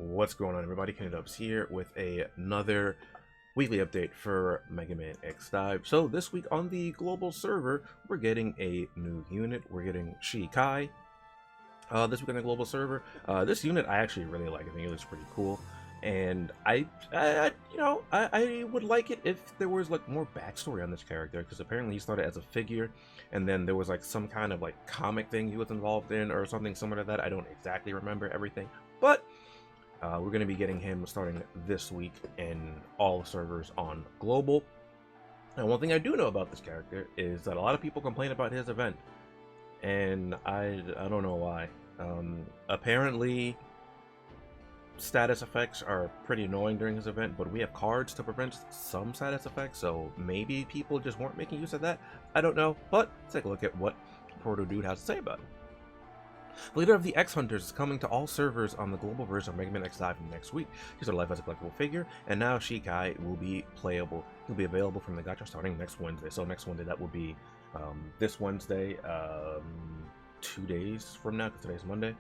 What's going on, everybody? KennyDubs here with another weekly update for Mega Man X Dive. So this week on the global server, we're getting a new unit. We're getting Shikai. This week on the global server, this unit I actually really like. I think it looks pretty cool, and I would like it if there was like more backstory on this character, because apparently he started as a figure, and then there was like some kind of like comic thing he was involved in or something similar to that. I don't exactly remember everything, but we're going to be getting him starting this week in all servers on global. And one thing I do know about this character is that a lot of people complain about his event, and I don't know why. Apparently status effects are pretty annoying during his event, but we have cards to prevent some status effects, so maybe people just weren't making use of that. I don't know, but let's take a look at what Proto Dude has to say about it. The leader of the X Hunters is coming to all servers on the global version of Mega Man X Dive next week. He started life as a collectible figure, and now Shikai will be playable. He'll be available from the gacha starting next Wednesday. So next Wednesday, that will be this Wednesday, 2 days from now, because today's Monday.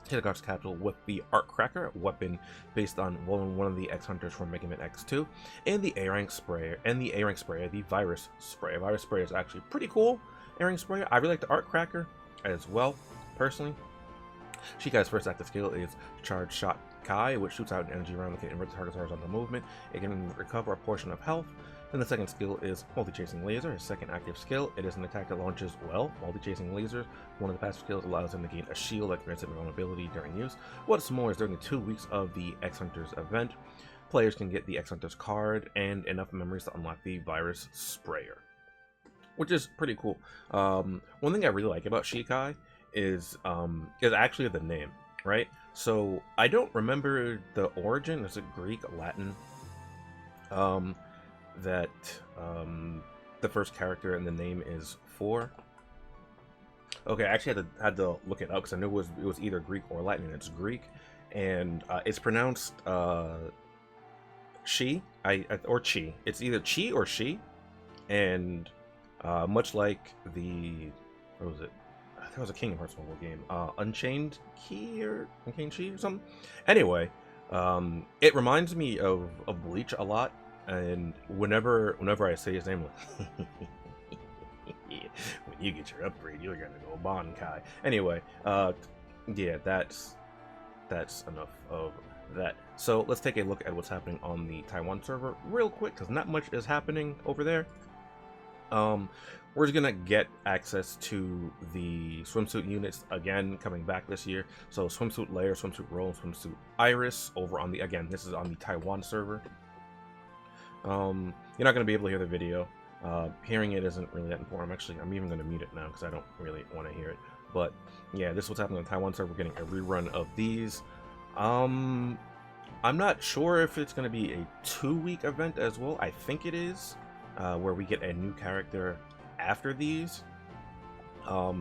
Hit the gacha capital with the Art Cracker, a weapon based on one of the X Hunters from Mega Man X2, and the A-Rank Sprayer, the Virus Sprayer. Virus Sprayer is actually pretty cool. A-Rank Sprayer. I really like the Art Cracker as well. Personally, Shikai's first active skill is Charge Shot Kai, which shoots out an energy round that can invert the target's horizontal movement. It can recover a portion of health. Then the second skill is Multi-Chasing Laser, his second active skill. It is an attack that launches Multi-Chasing Lasers. One of the passive skills allows him to gain a shield that grants him vulnerability during use. What's more is during the 2 weeks of the X Hunters event, players can get the X Hunters card and enough memories to unlock the Virus Sprayer, which is pretty cool. One thing I really like about Shikai is actually the name, right? So I don't remember the origin. Is it Greek, Latin? That the first character in the name is for. Okay, I actually had to look it up because I knew it was either Greek or Latin, and it's Greek, and it's pronounced she or chi. It's either chi or she, and much like the what was it? It was a Kingdom Hearts mobile game, Unchained Key or Unchained Chi or something. Anyway, it reminds me of Bleach a lot, and whenever I say his name, like, when you get your upgrade, you're gonna go Bankai. Anyway, yeah, that's enough of that. So let's take a look at what's happening on the Taiwan server real quick, because not much is happening over there. We're just gonna get access to the swimsuit units again coming back this year. So swimsuit Layer, swimsuit Roll, swimsuit Iris over on the, again, this is on the Taiwan server. You're not gonna be able to hear the video. Hearing it isn't really that important. I'm even gonna mute it now because I don't really want to hear it. But yeah, this is what's happening on the Taiwan server. We're getting a rerun of these. I'm not sure if it's gonna be a 2-week event as well. I think it is. Where we get a new character after these. But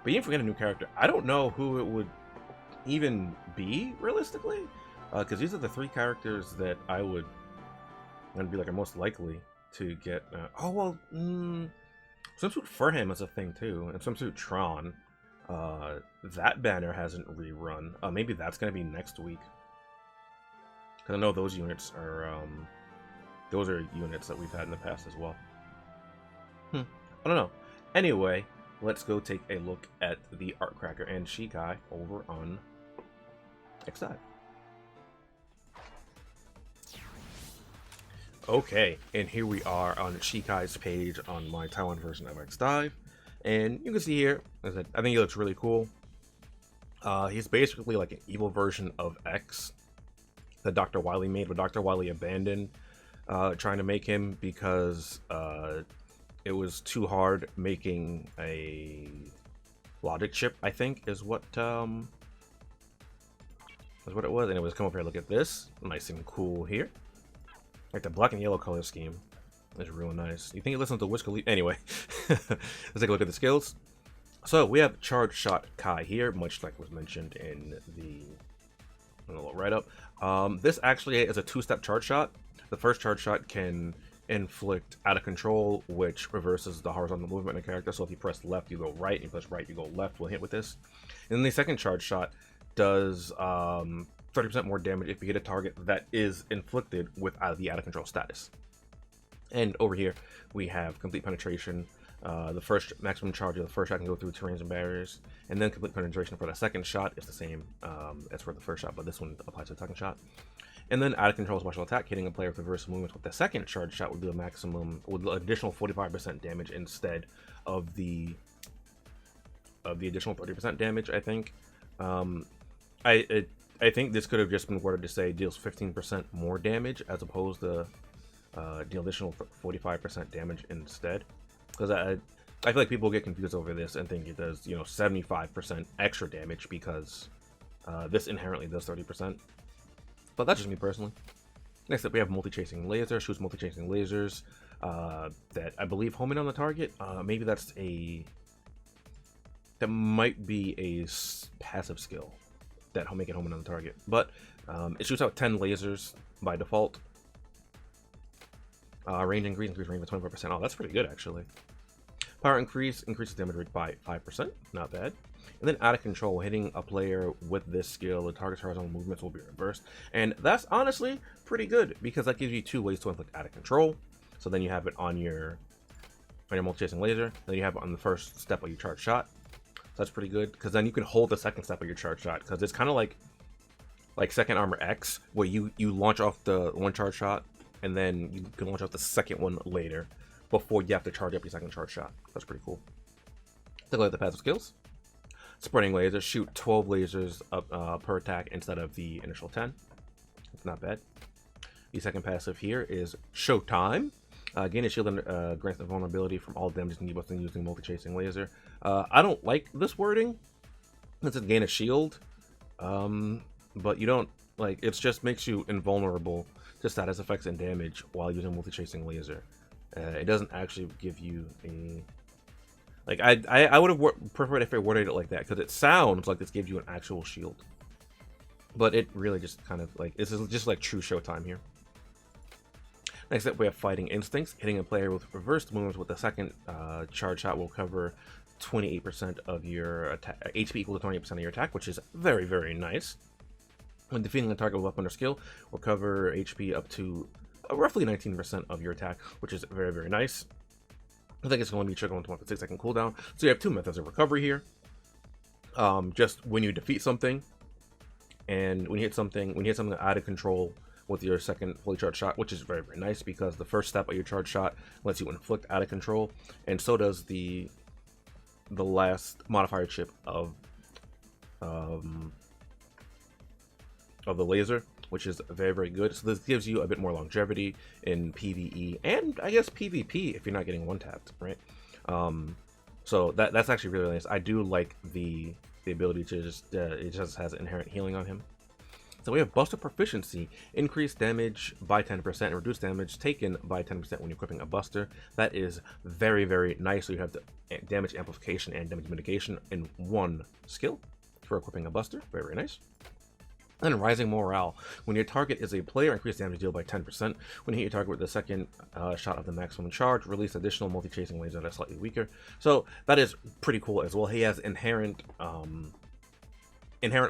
even if we get a new character, I don't know who it would even be realistically, because these are the 3 characters that I'm gonna be like are most likely to get. Oh well, swimsuit Furham is a thing too, and swimsuit Tron. That banner hasn't rerun. Maybe that's gonna be next week, because I know those units are those are units that we've had in the past as well. I don't know. Anyway, let's go take a look at the Art Cracker and Shikai over on X Dive. Okay, and here we are on Shikai's page on my Taiwan version of X Dive, and you can see here, I think he looks really cool. He's basically like an evil version of X that Dr. Wily made, but Dr. Wily abandoned trying to make him because it was too hard making a logic chip, I think is what it was. And it was come over here, look at this, nice and cool here, like the black and yellow color scheme is real nice. You think it listens to Wiz Khalifa? Anyway, let's take a look at the skills. So we have Charge Shot Kai here, much like was mentioned in the little write-up. This actually is a 2-step charge shot. The first charge shot can inflict out of control, which reverses the horizontal movement of the character. So if you press left, you go right. If you press right, you go left. We'll hit with this. And then the second charge shot does 30% more damage if you hit a target that is inflicted with the out of control status. And over here, we have complete penetration. The first maximum charge of the first shot can go through terrains and barriers, and then complete penetration for the second shot is the same as for the first shot, but this one applies to the second shot. And then out of control special attack, hitting a player with reverse movements with the second charge shot would do a maximum with additional 45% damage instead of the additional 30% damage. I think. I think this could have just been worded to say deals 15% more damage as opposed to deal additional 45% damage instead, because I feel like people get confused over this and think it does 75% extra damage because this inherently does 30%, but that's just me personally. Next up, we have multi-chasing laser. Shoots multi-chasing lasers that I believe home in on the target. Maybe that might be a passive skill that will make it home in on the target, but it shoots out 10 lasers by default. Range increase range by 25%. Oh, that's pretty good actually. Power increases damage rate by 5%. Not bad. And then out of control, hitting a player with this skill, the target's horizontal movements will be reversed. And that's honestly pretty good because that gives you 2 ways to inflict out of control. So then you have it on your multi-chasing laser. Then you have it on the first step of your charge shot. So that's pretty good because then you can hold the second step of your charge shot, because it's kind of like second armor X, where you launch off the one charge shot and then you can launch off the second one later before you have to charge up your second charge shot. That's pretty cool. Take a look at the passive skills. Spreading laser, shoot 12 lasers up, per attack instead of the initial 10. It's not bad. The second passive here is Showtime. Gain a shield and grants invulnerability from all damage and debuffs using multi-chasing laser. I don't like this wording. It says gain a shield, but you don't like. It just makes you invulnerable to status effects and damage while using multi-chasing laser. It doesn't actually give you a like. I would have preferred if it worded it like that, because it sounds like this gives you an actual shield, but it really just kind of like, this is just like true Showtime here. Next up, we have Fighting Instincts. Hitting a player with reversed movements with the second charge shot will cover 28% of your attack, HP equal to 28% of your attack, which is very, very nice. When defeating a target with weapon or skill, will cover HP up to roughly 19% of your attack, which is very, very nice. I think it's going to be triggered on a 6-second cooldown. So you have 2 methods of recovery here. Just when you defeat something, and when you hit something out of control with your second fully charged shot, which is very, very nice because the first step of your charge shot lets you inflict out of control, and so does the last modifier chip of the laser, which is very, very good. So this gives you a bit more longevity in PvE and I guess PvP if you're not getting one tapped, right? So that's actually really nice. I do like the ability to just it just has inherent healing on him. So we have Buster Proficiency, increased damage by 10% and reduced damage taken by 10% when you're equipping a Buster. That is very, very nice. So you have the damage amplification and damage mitigation in one skill for equipping a Buster. Very, very nice. And Rising Morale. When your target is a player, increase damage deal by 10%. When you hit your target with the second shot of the maximum charge, release additional multi-chasing laser that are slightly weaker. So that is pretty cool as well. He has inherent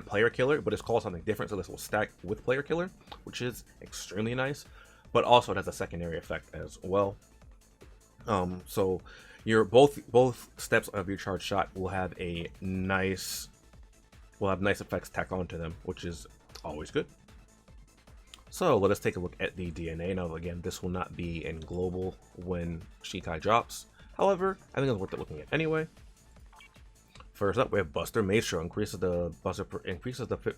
player killer, but it's called something different, so this will stack with player killer, which is extremely nice. But also it has a secondary effect as well. So your both steps of your charge shot will have nice effects tacked onto them, which is always good. So let us take a look at the DNA. Now again, this will not be in global when Shikai drops. However, I think it's worth it looking at anyway. First up, we have Buster Maestro. Increases the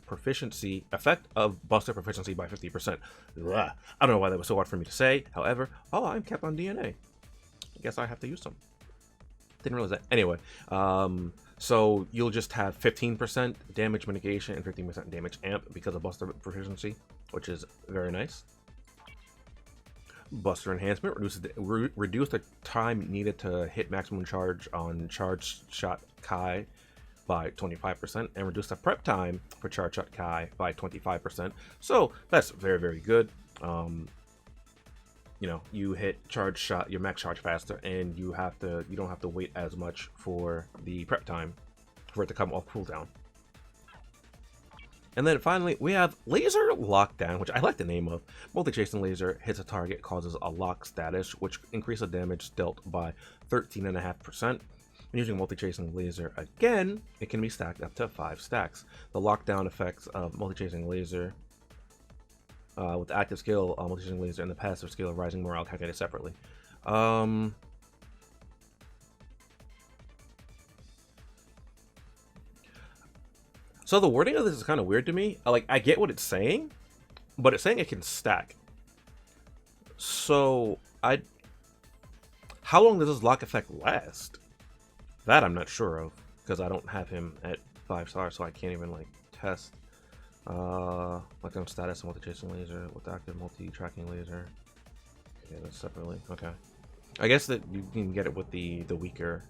proficiency effect of Buster proficiency by 50%. Ugh. I don't know why that was so hard for me to say. However, I'm kept on DNA. I guess I have to use some. Didn't realize that. Anyway, so you'll just have 15% damage mitigation and 15% damage amp because of Buster proficiency, which is very nice. Buster Enhancement reduce the time needed to hit maximum charge on Charge Shot Kai by 25% and reduce the prep time for Charge Shot Kai by 25%. So that's very, very good. You know, you hit charge shot, your max charge faster, and you don't have to wait as much for the prep time for it to come off cooldown. And then finally, we have Laser Lockdown, which I like the name of. Multi-chasing laser hits a target, causes a lock status, which increases damage dealt by 13.5%. When using multi-chasing laser again, it can be stacked up to 5 stacks. The lockdown effects of multi-chasing laser with the active skill, multi-chasing laser, and the passive skill of rising morale calculated separately. So the wording of this is kind of weird to me. Like, I get what it's saying, but it's saying it can stack. So how long does this lock effect last? That I'm not sure of, because I don't have him at 5 stars, so I can't even like test. Lockdown status and multi-chasing laser with active multi-tracking laser. Okay, that's separately. Okay, I guess that you can get it with the weaker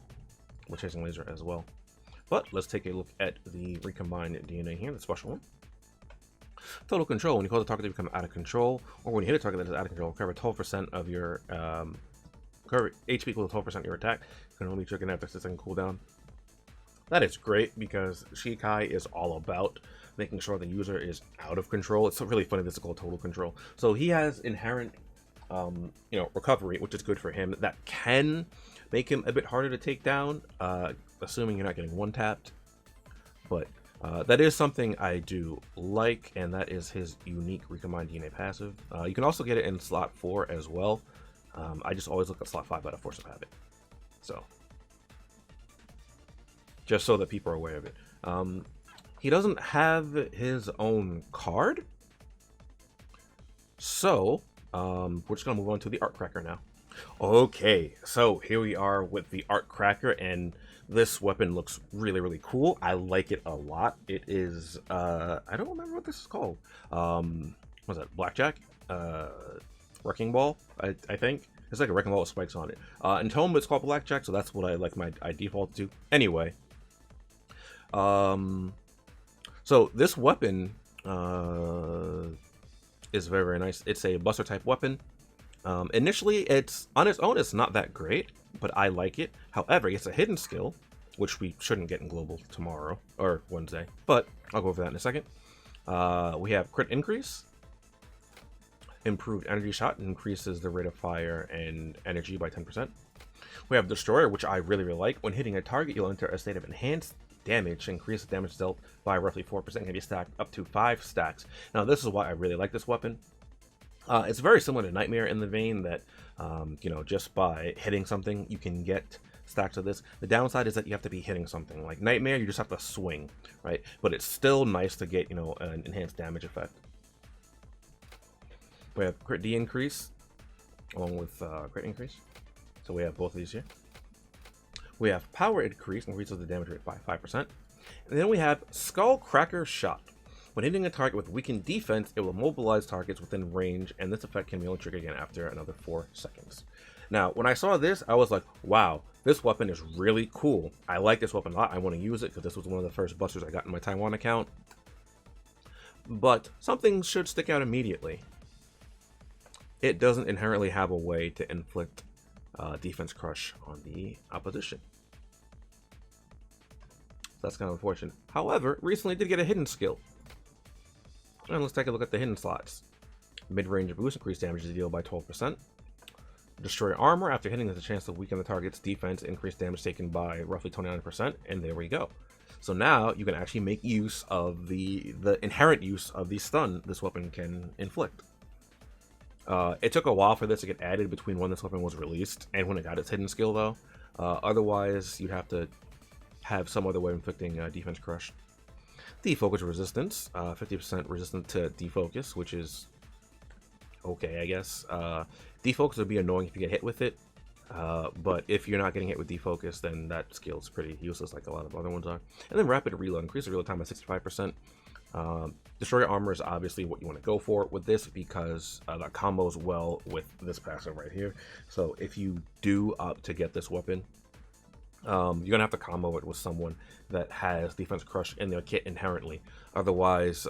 multi-chasing laser as well. But let's take a look at the recombined DNA here, the special one. Total control. When you cause a target to become out of control, or when you hit a target that is out of control, recover 12% of your HP equal to 12% of your attack. Can only trigger after 6-second cooldown. That is great because Shikai is all about making sure the user is out of control. It's really funny this is called total control. So he has inherent, recovery, which is good for him. That can make him a bit harder to take down, assuming you're not getting one-tapped. But that is something I do like, and that is his unique recombined DNA passive. You can also get it in slot 4 as well. I just always look at slot 5 out of force of habit. So, just so that people are aware of it. He doesn't have his own card. So, we're just going to move on to the Art Cracker now. Okay, so here we are with the Art Cracker, and this weapon looks really, really cool. I like it a lot. It is, I don't remember what this is called. What's that, Blackjack? Wrecking Ball, I think. It's like a wrecking ball with spikes on it. In Tome, it's called Blackjack, so that's what I default to. Anyway, so this weapon is very, very nice. It's a Buster type weapon. Initially, it's on its own, it's not that great, but I like it. However, it's a hidden skill, which we shouldn't get in Global tomorrow or Wednesday, but I'll go over that in a second. We have Crit Increase. Improved Energy Shot increases the rate of fire and energy by 10%. We have Destroyer, which I really, really like. When hitting a target, you'll enter a state of enhanced damage. Increase the damage dealt by roughly 4%. Can be stacked up to 5 stacks. Now, this is why I really like this weapon. It's very similar to Nightmare in the vein that, just by hitting something, you can get stacks of this. The downside is that you have to be hitting something. Like Nightmare, you just have to swing, right? But it's still nice to get, an enhanced damage effect. We have Crit D increase, along with Crit increase. So we have both of these here. We have Power increase, increases the damage rate by 5%. And then we have Skull Cracker Shot. When hitting a target with weakened defense, it will mobilize targets within range, and this effect can be only triggered again after another 4 seconds. Now, when I saw this, I was like, wow, this weapon is really cool. I like this weapon a lot. I want to use it because this was one of the first busters I got in my Taiwan account. But something should stick out immediately. It doesn't inherently have a way to inflict defense crush on the opposition. That's kind of unfortunate. However, recently did get a hidden skill. And let's take a look at the hidden slots. Mid-range boost, increased damage is dealt by 12%. Destroy armor, after hitting has a chance to weaken the target's defense, increased damage taken by roughly 29%, and there we go. So now you can actually make use of the inherent use of the stun this weapon can inflict. It took a while for this to get added between when this weapon was released and when it got its hidden skill, though. Otherwise, you'd have to have some other way of inflicting defense crush. Defocus resistance, 50% resistant to defocus, which is okay, I guess. Defocus would be annoying if you get hit with it, but if you're not getting hit with defocus, then that skill is pretty useless, like a lot of other ones are. And then rapid reload, increase the reload time by 65%. Destroyer armor is obviously what you want to go for with this because that combos well with this passive right here. So if you do opt to get this weapon, you're gonna have to combo it with someone that has defense crush in their kit inherently. Otherwise,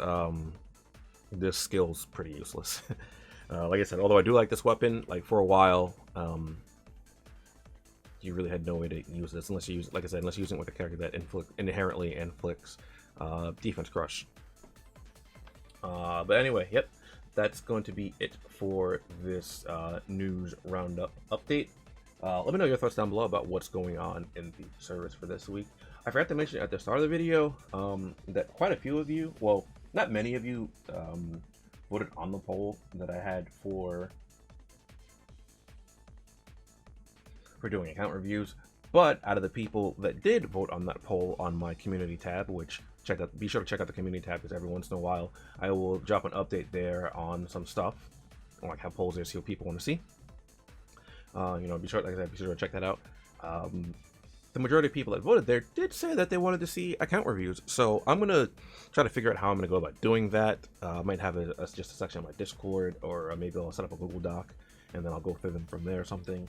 this skill's pretty useless. Like I said, although I do like this weapon, like for a while, you really had no way to use this unless you use, like I said, unless you're using it with a character that inherently inflicts defense crush. But anyway, yep, that's going to be it for this news roundup update. Let me know your thoughts down below about what's going on in the service for this week. I forgot to mention at the start of the video that quite a few of you, well, not many of you, voted on the poll that I had for doing account reviews. But out of the people that did vote on that poll on my community tab, which be sure to check out the community tab, because every once in a while I will drop an update there on some stuff, like have polls there, see what people want to see. Be sure, like I said, be sure to check that out. The majority of people that voted there did say that they wanted to see account reviews, so I'm gonna try to figure out how I'm gonna go about doing that. I might have just a section on my Discord, or maybe I'll set up a Google Doc, and then I'll go through them from there or something.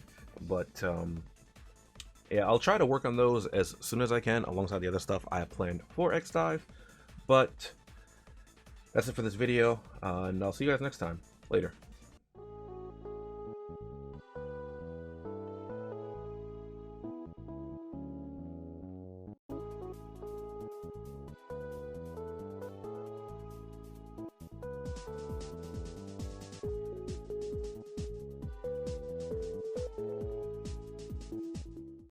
But yeah, I'll try to work on those as soon as I can, alongside the other stuff I have planned for XDive. But that's it for this video, and I'll see you guys next time. Later.